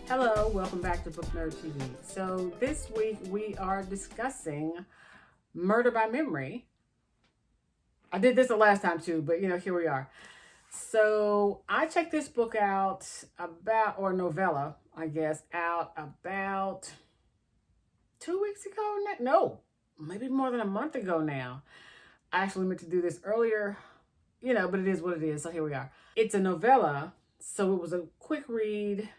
Hello, welcome back to Book Nerd TV. So this week we are discussing Murder by Memory. I did this the last time too, but here we are. So I checked this book out or novella, I guess, out about 2 weeks ago. No, maybe more than a month ago now. I actually meant to do this earlier, but it is what it is. So here we are. It's a novella, so it was a quick read.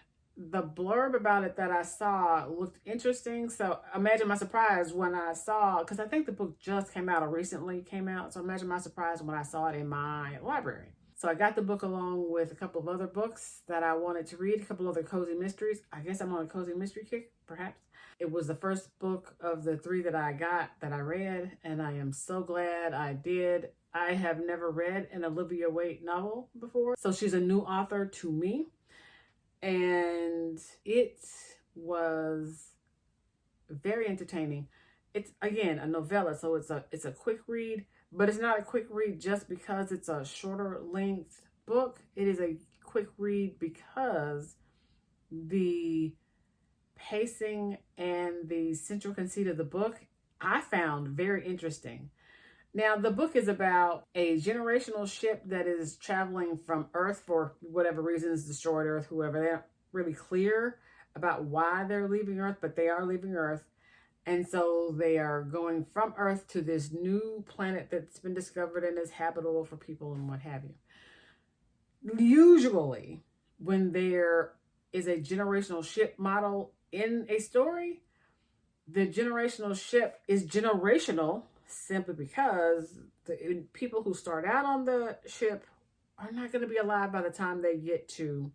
The blurb about it that I saw looked interesting. So imagine my surprise when I saw, because I think the book just came out or recently came out. So imagine my surprise when I saw it in my library. So I got the book along with a couple of other books that I wanted to read, a couple other cozy mysteries. I guess I'm on a cozy mystery kick, perhaps. It was the first book of the 3 that I got that I read, and I am so glad I did. I have never read an Olivia Waite novel before, so she's a new author to me. And it was very entertaining. It's, again, a novella, so it's a quick read, but it's not a quick read just because it's a shorter length book. It is a quick read because the pacing and the central conceit of the book I found very interesting. Now, the book is about a generational ship that is traveling from Earth for whatever reasons, destroyed Earth, whoever. They're not really clear about why they're leaving Earth, but they are leaving Earth. And so they are going from Earth to this new planet that's been discovered and is habitable for people and what have you. Usually, when there is a generational ship model in a story, the generational ship is generational simply because the people who start out on the ship are not going to be alive by the time they get to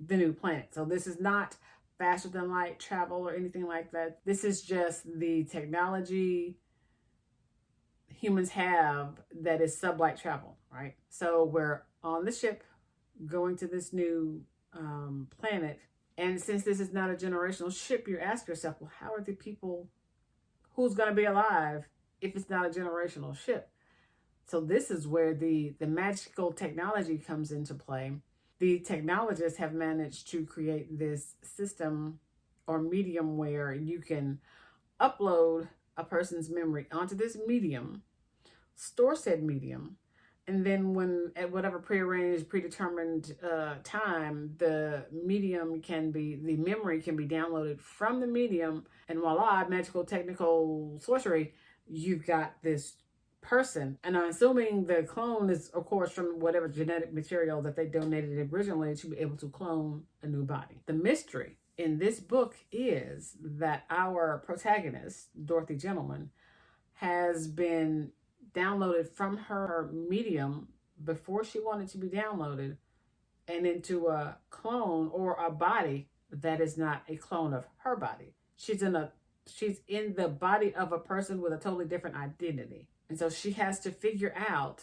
the new planet. So this is not faster than light travel or anything like that. This is just the technology humans have that is sublight travel, right? So we're on the ship going to this new planet. And since this is not a generational ship, you ask yourself, well, how are the people who's going to be alive if it's not a generational ship? So this is where the magical technology comes into play. The technologists have managed to create this system or medium where you can upload a person's memory onto this medium, store said medium, and then when at whatever prearranged, predetermined time, the memory can be downloaded from the medium, and voila, magical technical sorcery, you've got this person. And I'm assuming the clone is, of course, from whatever genetic material that they donated originally to be able to clone a new body. The mystery in this book is that our protagonist, Dorothy Gentleman, has been downloaded from her medium before she wanted to be downloaded and into a clone or a body that is not a clone of her body. She's in the body of a person with a totally different identity. And so she has to figure out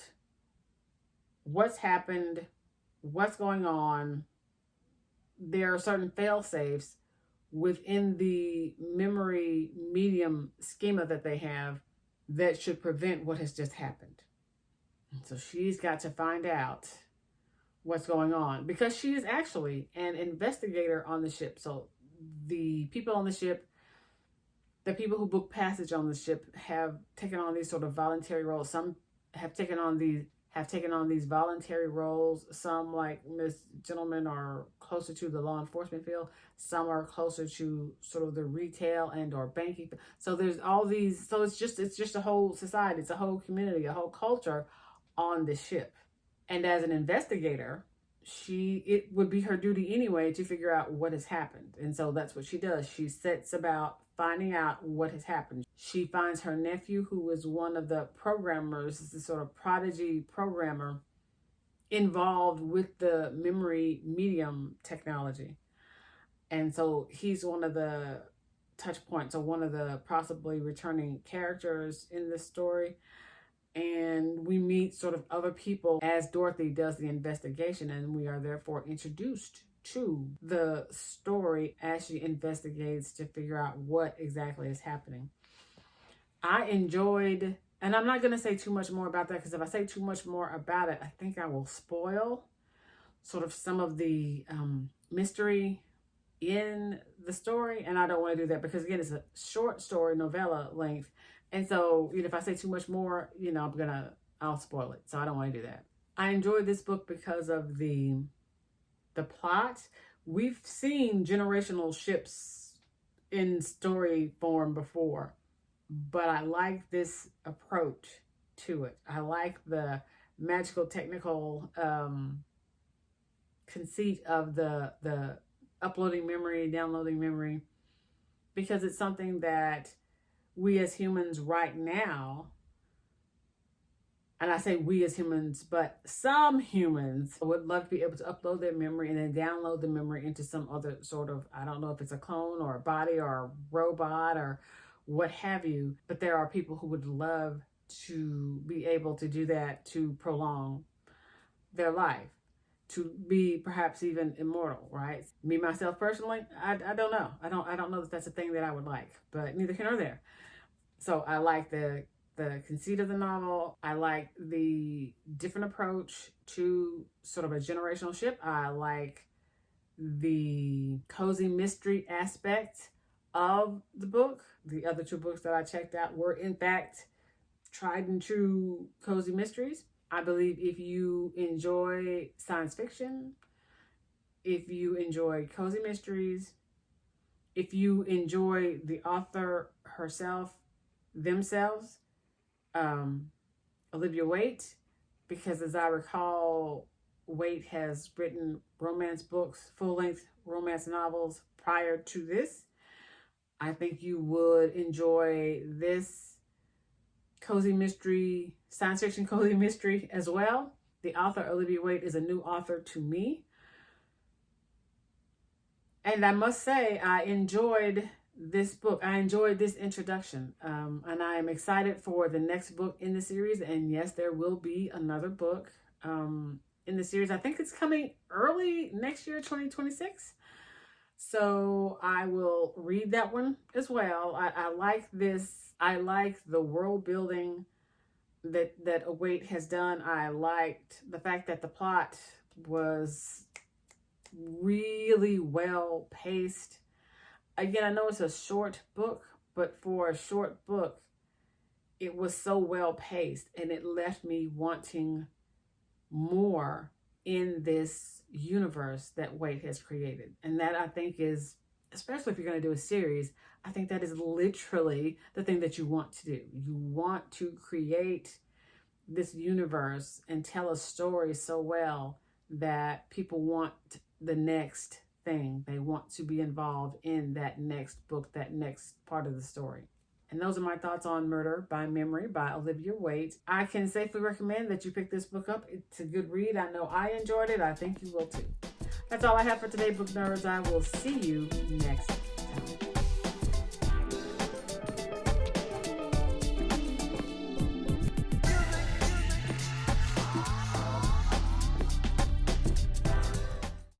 what's happened, what's going on. There are certain fail-safes within the memory medium schema that they have that should prevent what has just happened. So she's got to find out what's going on because she is actually an investigator on the ship. So the people on the ship, the people who book passage on the ship, have taken on these sort of voluntary roles. Some have taken on these voluntary roles. Some, like Miss Gentleman, are closer to the law enforcement field. Some are closer to sort of the retail and or banking. So there's all these. So it's just a whole society. It's a whole community, a whole culture on the ship. And as an investigator, it would be her duty anyway to figure out what has happened. And so that's what she does. She sets about finding out what has happened. She finds her nephew, who is one of the programmers, the sort of prodigy programmer involved with the memory medium technology. And so he's one of the touch points, or one of the possibly returning characters in this story. And we meet sort of other people as Dorothy does the investigation, and we are therefore introduced to the story as she investigates to figure out what exactly is happening. I enjoyed, and I'm not going to say too much more about that, because if I say too much more about it, I think I will spoil sort of some of the mystery in the story, and I don't want to do that because again, it's a short story, novella length, and so if I say too much more, I'll spoil it. So I don't want to do that. I enjoyed this book because of the plot. We've seen generational ships in story form before, but I like this approach to it. I like the magical technical conceit of the uploading memory, downloading memory, because it's something that we as humans right now, and I say we as humans, but some humans would love to be able to upload their memory and then download the memory into some other sort of, I don't know if it's a clone or a body or a robot or what have you, but there are people who would love to be able to do that, to prolong their life, to be perhaps even immortal, right? Me, myself personally, I don't know. I don't know that that's a thing that I would like, but neither here nor there. So I like the conceit of the novel. I like the different approach to sort of a generational ship. I like the cozy mystery aspect of the book. The other two books that I checked out were in fact tried and true cozy mysteries. I believe if you enjoy science fiction, if you enjoy cozy mysteries, if you enjoy the author herself, themselves, Olivia Waite, because as I recall, Waite has written romance books, full-length romance novels prior to this. I think you would enjoy this cozy mystery, science fiction cozy mystery as well. The author, Olivia Waite, is a new author to me. And I must say, I enjoyed this book. I enjoyed this introduction. And I am excited for the next book in the series. And yes, there will be another book in the series. I think it's coming early next year, 2026. So I will read that one as well. I like this. I like the world building that Waite has done. I liked the fact that the plot was really well paced. Again, I know it's a short book, but for a short book, it was so well paced and it left me wanting more in this universe that Waite has created. And that I think is, especially if you're going to do a series, I think that is literally the thing that you want to do. You want to create this universe and tell a story so well that people want the next thing. They want to be involved in that next book, that next part of the story. And those are my thoughts on Murder by Memory by Olivia Waite. I can safely recommend that you pick this book up. It's a good read. I know I enjoyed it. I think you will too. That's all I have for today, book nerds. I will see you next time.